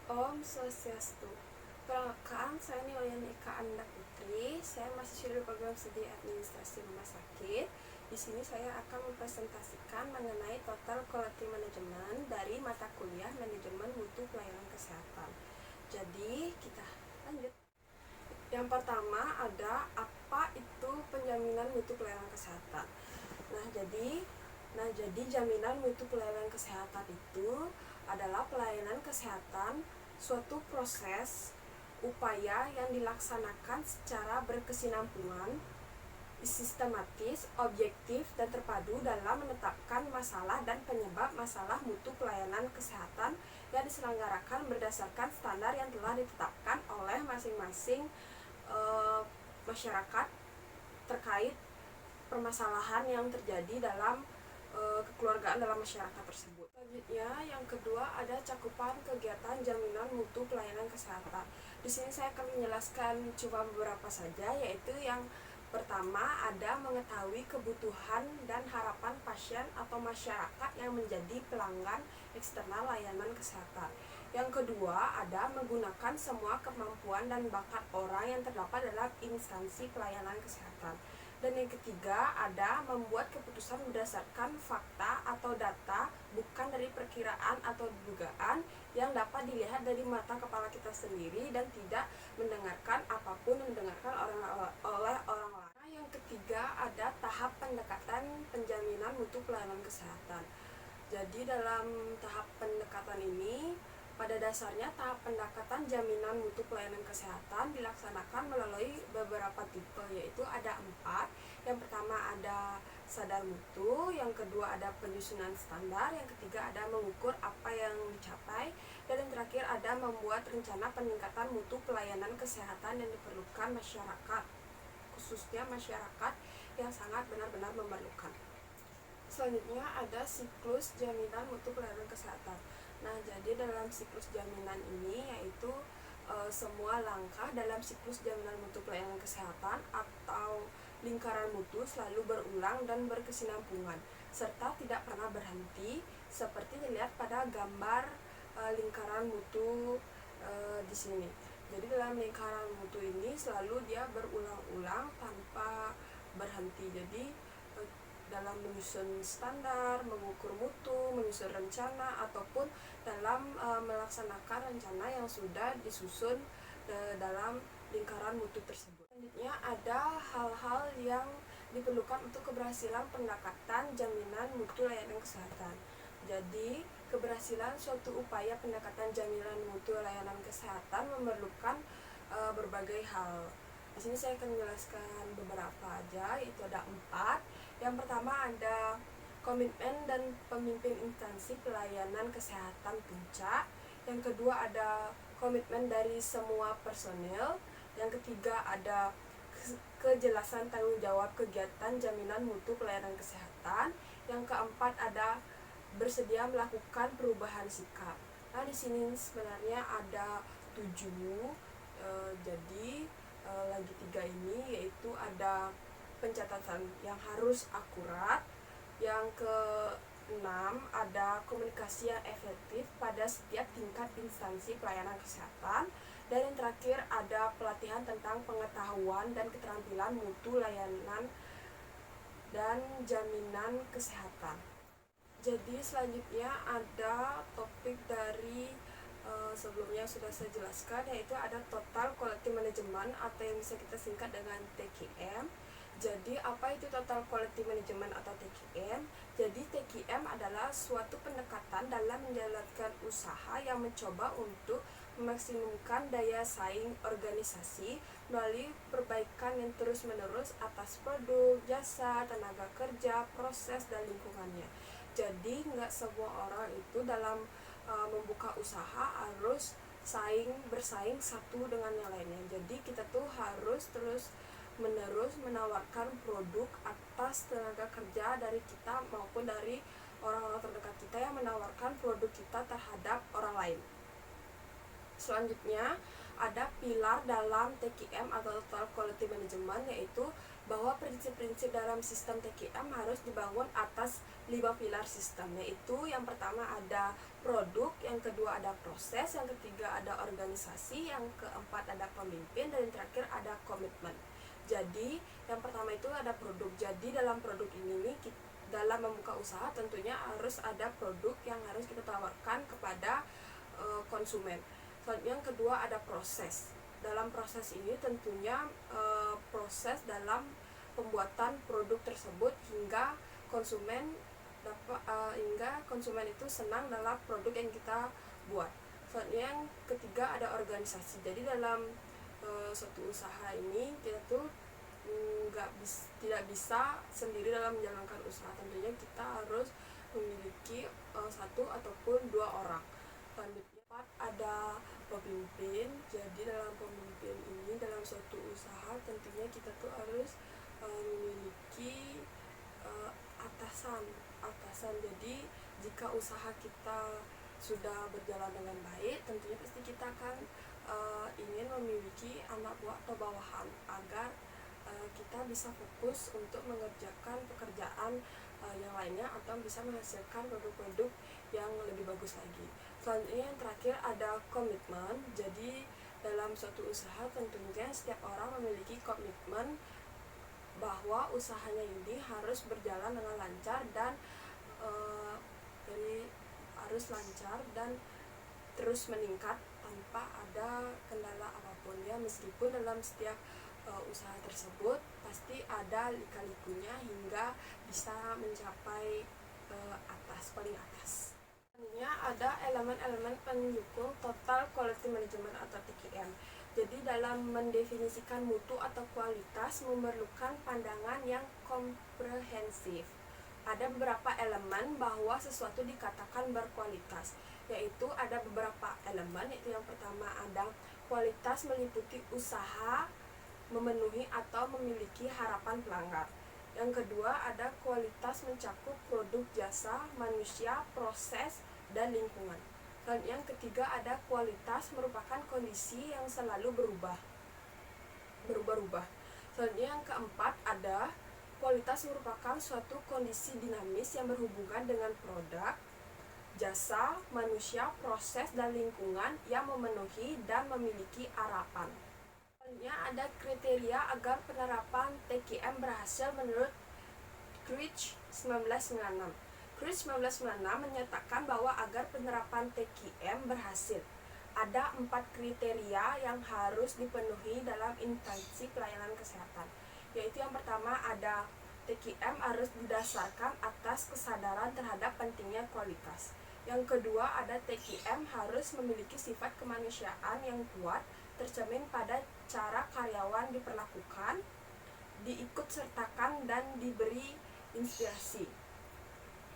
Om Swastiastu. Perkenalkan, saya Nilaian Eka Anda Putri. Saya mahasiswa di program studi administrasi rumah sakit. Di sini saya akan mempresentasikan mengenai total quality management dari mata kuliah manajemen mutu pelayanan kesehatan. Jadi kita lanjut. Yang pertama ada apa itu penjaminan mutu pelayanan kesehatan. Jadi jaminan mutu pelayanan kesehatan itu adalah pelayanan kesehatan suatu proses upaya yang dilaksanakan secara berkesinambungan, sistematis, objektif, dan terpadu dalam menetapkan masalah dan penyebab masalah mutu pelayanan kesehatan yang diselenggarakan berdasarkan standar yang telah ditetapkan oleh masing-masing masyarakat terkait permasalahan yang terjadi dalam kekeluargaan dalam masyarakat tersebut. Selanjutnya, yang kedua ada cakupan kegiatan jaminan mutu pelayanan kesehatan. Di sini saya akan menjelaskan cuma beberapa saja, yaitu yang pertama ada mengetahui kebutuhan dan harapan pasien atau masyarakat yang menjadi pelanggan eksternal layanan kesehatan. Yang kedua ada menggunakan semua kemampuan dan bakat orang yang terdapat dalam instansi pelayanan kesehatan. Dan yang ketiga ada membuat keputusan berdasarkan fakta atau data, bukan dari perkiraan atau dugaan yang dapat dilihat dari mata kepala kita sendiri dan tidak mendengarkan apapun yang didengarkan oleh orang lain. Nah, yang ketiga ada tahap pendekatan penjaminan mutu pelayanan kesehatan. Jadi dalam tahap pendekatan ini, pada dasarnya tahap pendekatan jaminan mutu pelayanan kesehatan dilaksanakan melalui beberapa tipe, yaitu ada 4. Yang pertama ada sadar mutu, yang kedua ada penyusunan standar, yang ketiga ada mengukur apa yang dicapai, dan yang terakhir ada membuat rencana peningkatan mutu pelayanan kesehatan yang diperlukan masyarakat, khususnya masyarakat yang sangat benar-benar memerlukan. Selanjutnya ada siklus jaminan mutu pelayanan kesehatan. Nah, jadi dalam siklus jaminan ini yaitu semua langkah dalam siklus jaminan mutu pelayanan kesehatan atau lingkaran mutu selalu berulang dan berkesinambungan serta tidak pernah berhenti, seperti dilihat pada gambar lingkaran mutu di sini. Jadi dalam lingkaran mutu ini selalu dia berulang-ulang tanpa berhenti. Jadi dalam menyusun standar, mengukur mutu, menyusun rencana, ataupun dalam melaksanakan rencana yang sudah disusun dalam lingkaran mutu tersebut. Selanjutnya ada hal-hal yang diperlukan untuk keberhasilan pendekatan jaminan mutu layanan kesehatan. Jadi, keberhasilan suatu upaya pendekatan jaminan mutu layanan kesehatan memerlukan berbagai hal. Di sini saya akan menjelaskan beberapa aja, yaitu ada 4. Yang pertama ada komitmen dan pemimpin instansi pelayanan kesehatan puncak. Yang kedua ada komitmen dari semua personil. Yang ketiga ada kejelasan tanggung jawab kegiatan jaminan mutu pelayanan kesehatan. Yang keempat ada bersedia melakukan perubahan sikap. Nah, di sini sebenarnya ada 7. Jadi lagi 3 ini yaitu ada pencatatan yang harus akurat. Yang ke-6 ada komunikasi yang efektif pada setiap tingkat instansi pelayanan kesehatan. Dan yang terakhir ada pelatihan tentang pengetahuan dan keterampilan mutu layanan dan jaminan kesehatan. Jadi selanjutnya ada topik dari sebelumnya sudah saya jelaskan, yaitu ada total quality management atau yang bisa kita singkat dengan TQM. Jadi apa itu total quality management atau TQM? Jadi TQM adalah suatu pendekatan dalam menjalankan usaha yang mencoba untuk memaksimumkan daya saing organisasi melalui perbaikan yang terus-menerus atas produk, jasa, tenaga kerja, proses, dan lingkungannya. Jadi nggak semua orang itu dalam membuka usaha harus bersaing satu dengan yang lainnya. Jadi kita tuh harus terus menerus menawarkan produk atas tenaga kerja dari kita maupun dari orang-orang terdekat kita yang menawarkan produk kita terhadap orang lain. Selanjutnya ada pilar dalam TQM atau Total Quality Management, yaitu bahwa prinsip-prinsip dalam sistem TQM harus dibangun atas 5 pilar sistem, yaitu yang pertama ada produk, yang kedua ada proses, yang ketiga ada organisasi, yang keempat ada pemimpin, dan yang terakhir ada komitmen. Jadi yang pertama itu ada produk. Jadi dalam produk ini dalam membuka usaha tentunya harus ada produk yang harus kita tawarkan kepada konsumen. Yang kedua ada proses. Dalam proses ini tentunya proses dalam pembuatan produk tersebut hingga konsumen itu senang dalam produk yang kita buat. Yang ketiga ada organisasi. Jadi dalam suatu usaha ini kita tuh tidak bisa sendiri dalam menjalankan usaha. Tentunya kita harus memiliki satu ataupun dua orang. Selanjutnya ada pemimpin. Jadi dalam pemimpin ini dalam suatu usaha tentunya kita tuh harus memiliki atasan. Jadi jika usaha kita sudah berjalan dengan baik, tentunya pasti kita akan ingin memiliki anak buah atau bawahan agar kita bisa fokus untuk mengerjakan pekerjaan yang lainnya atau bisa menghasilkan produk-produk yang lebih bagus lagi. Selanjutnya yang terakhir ada komitmen. Jadi dalam suatu usaha tentunya setiap orang memiliki komitmen bahwa usahanya ini harus berjalan dengan lancar dan terus meningkat tanpa ada kendala apapun ya. Meskipun dalam setiap usaha tersebut pasti ada lika-likunya hingga bisa mencapai paling atas. Selanjutnya ada elemen-elemen pendukung Total Quality Management atau TQM. Jadi dalam mendefinisikan mutu atau kualitas memerlukan pandangan yang komprehensif. Ada beberapa elemen bahwa sesuatu dikatakan berkualitas, yaitu ada beberapa elemen, yaitu yang pertama ada kualitas meliputi usaha memenuhi atau memiliki harapan pelanggan. Yang kedua ada kualitas mencakup produk, jasa, manusia, proses, dan lingkungan. Dan yang ketiga ada kualitas merupakan kondisi yang selalu berubah-ubah. Dan yang keempat ada kualitas merupakan suatu kondisi dinamis yang berhubungan dengan produk, jasa, manusia, proses, dan lingkungan yang memenuhi dan memiliki harapan. Selanjutnya ada kriteria agar penerapan TQM berhasil menurut Crouch 1996. Crouch 1996 menyatakan bahwa agar penerapan TQM berhasil, ada 4 kriteria yang harus dipenuhi dalam instansi pelayanan kesehatan. Yaitu yang pertama ada TQM harus didasarkan atas kesadaran terhadap pentingnya kualitas. Yang kedua ada TQM harus memiliki sifat kemanusiaan yang kuat, tercermin pada cara karyawan diperlakukan, diikutsertakan, dan diberi inspirasi.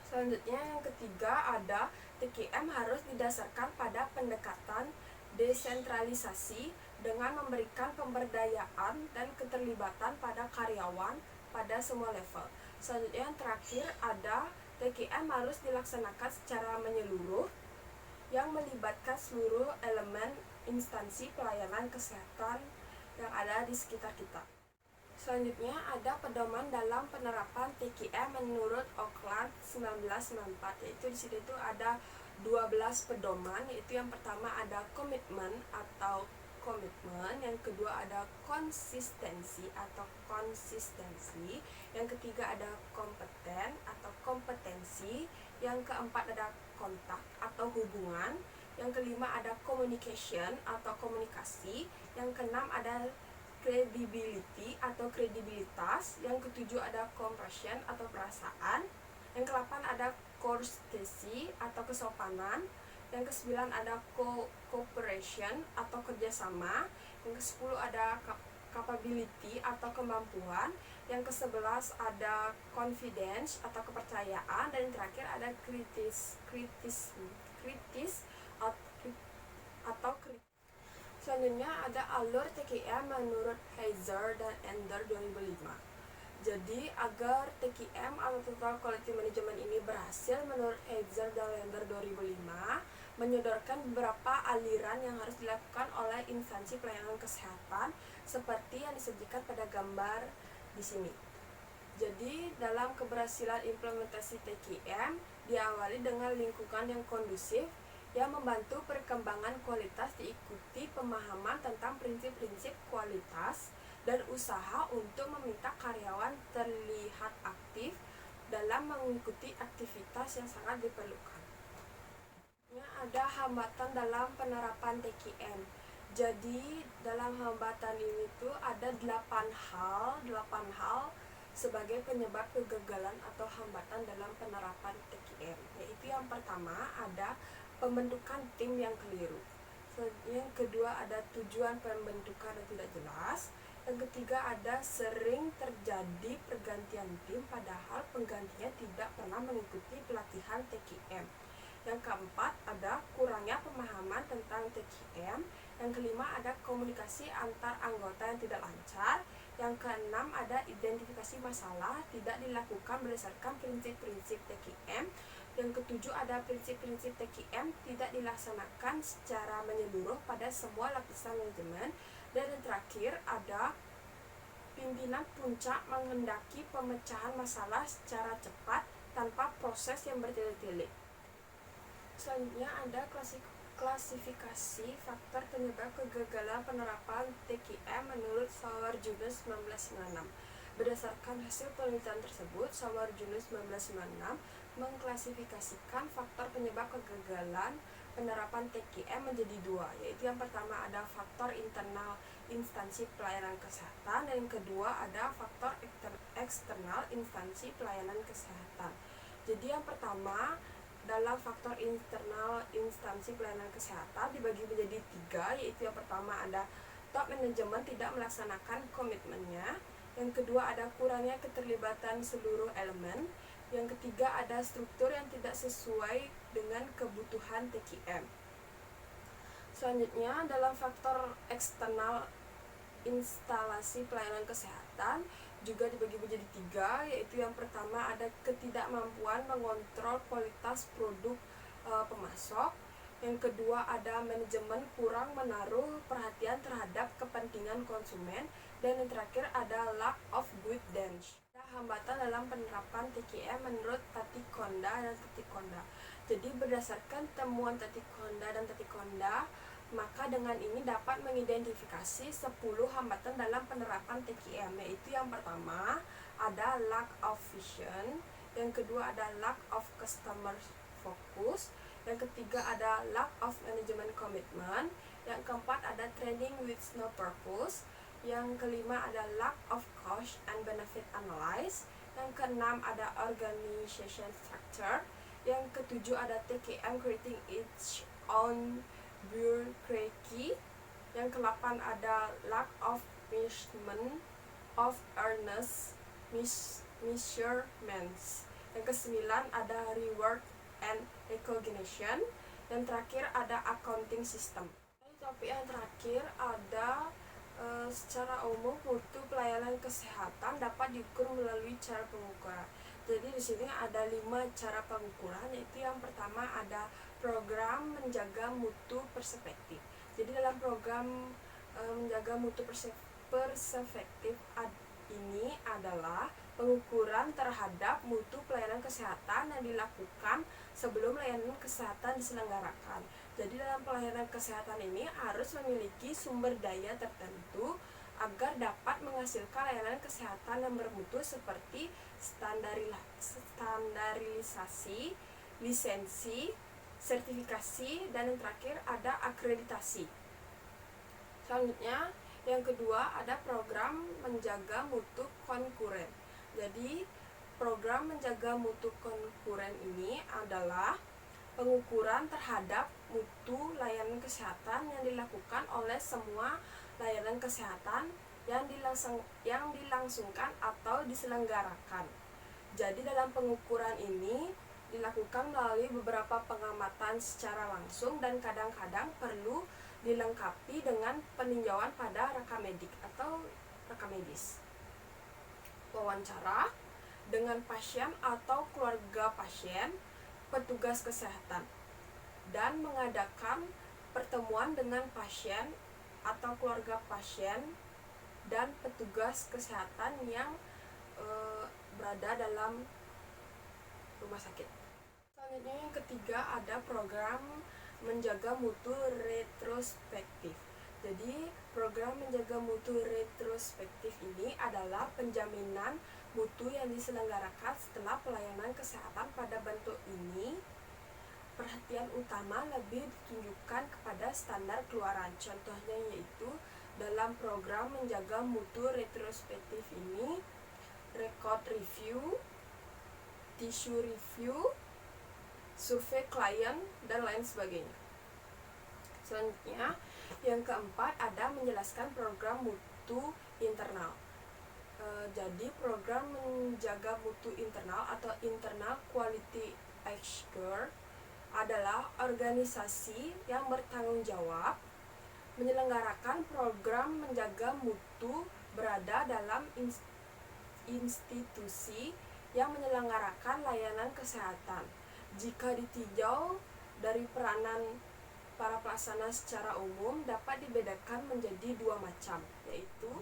Selanjutnya yang ketiga ada TQM harus didasarkan pada pendekatan desentralisasi dengan memberikan pemberdayaan dan keterlibatan pada karyawan pada semua level. Selanjutnya yang terakhir ada TQM harus dilaksanakan secara menyeluruh yang melibatkan seluruh elemen instansi pelayanan kesehatan yang ada di sekitar kita. Selanjutnya ada pedoman dalam penerapan TQM menurut Oakland 1994, yaitu di situ itu ada 12 pedoman, yaitu yang pertama ada komitmen atau komitmen, yang kedua ada konsistensi atau konsistensi, yang ketiga ada kompeten atau kompetensi, yang keempat ada kontak atau hubungan, yang kelima ada communication atau komunikasi, yang keenam ada credibility atau kredibilitas, yang ketujuh ada compassion atau perasaan, yang ke-8 ada courtesy atau kesopanan, yang ke-9 ada cooperation atau kerjasama, yang ke-10 ada capability atau kemampuan, yang ke-11 ada confidence atau kepercayaan, dan yang terakhir ada kritis atau kritis. Selanjutnya ada alur TQM menurut Heiser dan Ender 2005. Jadi agar TQM atau Total Quality Management ini berhasil menurut Heiser dan Ender 2005, menyodorkan beberapa aliran yang harus dilakukan oleh instansi pelayanan kesehatan seperti yang disajikan pada gambar di sini. Jadi, dalam keberhasilan implementasi TKM diawali dengan lingkungan yang kondusif yang membantu perkembangan kualitas, diikuti pemahaman tentang prinsip-prinsip kualitas dan usaha untuk meminta karyawan terlihat aktif dalam mengikuti aktivitas yang sangat diperlukan. Ada hambatan dalam penerapan TKM. Jadi dalam hambatan ini tuh ada 8 hal sebagai penyebab kegagalan atau hambatan dalam penerapan TKM. Yaitu yang pertama ada pembentukan tim yang keliru. Yang kedua ada tujuan pembentukan yang tidak jelas. Yang ketiga ada sering terjadi pergantian tim padahal penggantinya tidak pernah mengikuti pelatihan TKM. Yang keempat ada kurangnya pemahaman tentang TKM. Yang kelima ada komunikasi antar anggota yang tidak lancar. Yang keenam ada identifikasi masalah tidak dilakukan berdasarkan prinsip-prinsip TKM. Yang ketujuh ada prinsip-prinsip TKM tidak dilaksanakan secara menyeluruh pada semua lapisan manajemen. Dan yang terakhir ada pimpinan puncak menghendaki pemecahan masalah secara cepat tanpa proses yang bertele-tele. Selanjutnya ada klasifikasi faktor penyebab kegagalan penerapan TKM menurut Sawarjunus 1996. Berdasarkan hasil penelitian tersebut, Sawarjunus 1996 mengklasifikasikan faktor penyebab kegagalan penerapan TKM menjadi dua, yaitu yang pertama ada faktor internal instansi pelayanan kesehatan dan yang kedua ada faktor eksternal instansi pelayanan kesehatan. Jadi yang pertama dalam faktor internal instansi pelayanan kesehatan dibagi menjadi tiga, yaitu yang pertama ada top manajemen tidak melaksanakan komitmennya, yang kedua ada kurangnya keterlibatan seluruh elemen, yang ketiga ada struktur yang tidak sesuai dengan kebutuhan TKM. Selanjutnya dalam faktor eksternal instalasi pelayanan kesehatan juga dibagi menjadi tiga, yaitu yang pertama ada ketidakmampuan mengontrol kualitas produk pemasok, yang kedua ada manajemen kurang menaruh perhatian terhadap kepentingan konsumen, dan yang terakhir ada lack of guidance. Hambatan dalam penerapan TKM menurut Tatikonda dan Tatikonda. Jadi berdasarkan temuan Tatikonda dan Tatikonda, maka dengan ini dapat mengidentifikasi 10 hambatan dalam penerapan TKM, yaitu yang pertama ada lack of vision, yang kedua ada lack of customer focus, yang ketiga ada lack of management commitment, yang keempat ada training with no purpose, yang kelima ada lack of cost and benefit analysis, yang keenam ada organization structure, yang ketujuh ada TKM creating its own bureaucracy, yang ke-8 ada lack of measurement of earnest measurements, yang ke-9 ada reward and recognition, dan terakhir ada accounting system. Topik yang terakhir ada secara umum mutu pelayanan kesehatan dapat diukur melalui cara pengukuran. Jadi di sini ada 5 cara pengukuran, yaitu yang pertama ada program menjaga mutu perspektif. Jadi dalam program menjaga mutu perspektif ini adalah pengukuran terhadap mutu pelayanan kesehatan yang dilakukan sebelum layanan kesehatan diselenggarakan. Jadi dalam pelayanan kesehatan ini harus memiliki sumber daya tertentu agar dapat menghasilkan layanan kesehatan yang bermutu seperti standarisasi, lisensi, sertifikasi, dan yang terakhir ada akreditasi. Selanjutnya yang kedua ada program menjaga mutu konkuren. Jadi program menjaga mutu konkuren ini adalah pengukuran terhadap mutu layanan kesehatan yang dilakukan oleh semua layanan kesehatan yang dilangsungkan atau diselenggarakan. Jadi dalam pengukuran ini dilakukan melalui beberapa pengamatan secara langsung dan kadang-kadang perlu dilengkapi dengan peninjauan pada rekam medik atau rekam medis. Wawancara dengan pasien atau keluarga pasien, petugas kesehatan. dan mengadakan pertemuan dengan pasien atau keluarga pasien dan petugas kesehatan yang berada dalam rumah sakit. Selanjutnya yang ketiga ada program menjaga mutu retrospektif. Jadi program menjaga mutu retrospektif ini adalah penjaminan mutu yang diselenggarakan setelah pelayanan kesehatan. Pada bentuk ini perhatian utama lebih ditunjukkan kepada standar keluaran. Contohnya yaitu dalam program menjaga mutu retrospektif ini record review, tissue review, survei klien, dan lain sebagainya. Selanjutnya, yang keempat ada menjelaskan program mutu internal. Jadi program menjaga mutu internal atau internal quality assurance adalah organisasi yang bertanggung jawab menyelenggarakan program menjaga mutu berada dalam institusi yang menyelenggarakan layanan kesehatan. Jika ditinjau dari peranan para pelaksana secara umum dapat dibedakan menjadi dua macam, yaitu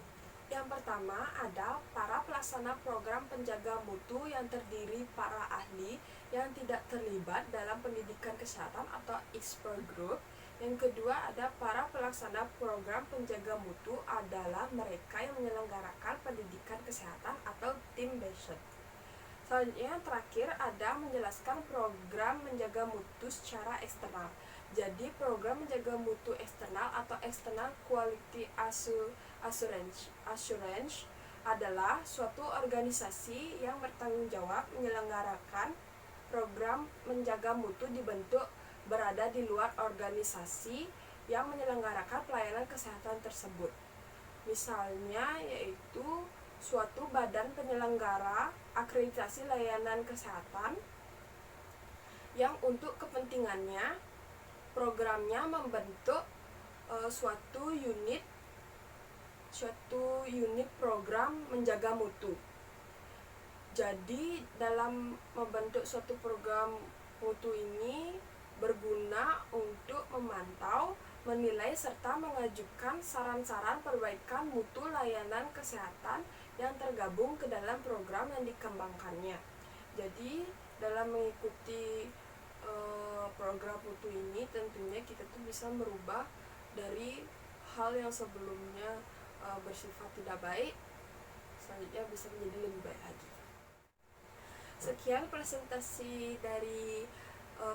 yang pertama ada para pelaksana program penjaga mutu yang terdiri para ahli yang tidak terlibat dalam pendidikan kesehatan atau expert group. Yang kedua ada para pelaksana program penjaga mutu adalah mereka yang menyelenggarakan pendidikan kesehatan atau team based. Selanjutnya yang terakhir ada menjelaskan program menjaga mutu secara eksternal. Jadi program menjaga mutu eksternal atau external quality assurance adalah suatu organisasi yang bertanggung jawab menyelenggarakan program menjaga mutu dibentuk berada di luar organisasi yang menyelenggarakan pelayanan kesehatan tersebut. Misalnya yaitu suatu badan penyelenggara akreditasi layanan kesehatan yang untuk kepentingannya programnya membentuk suatu unit program menjaga mutu. Jadi dalam membentuk suatu program mutu ini berguna untuk memantau, menilai, serta mengajukan saran-saran perbaikan mutu layanan kesehatan yang tergabung ke dalam program yang dikembangkannya. Jadi dalam mengikuti program mutu ini tentunya kita tuh bisa merubah dari hal yang sebelumnya bersifat tidak baik, selanjutnya bisa menjadi lebih baik lagi. Sekian presentasi dari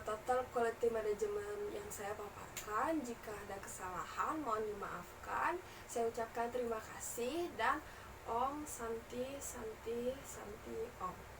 total quality management yang saya paparkan. Jika ada kesalahan mohon dimaafkan. Saya ucapkan terima kasih dan Om Santi Santi Santi Om.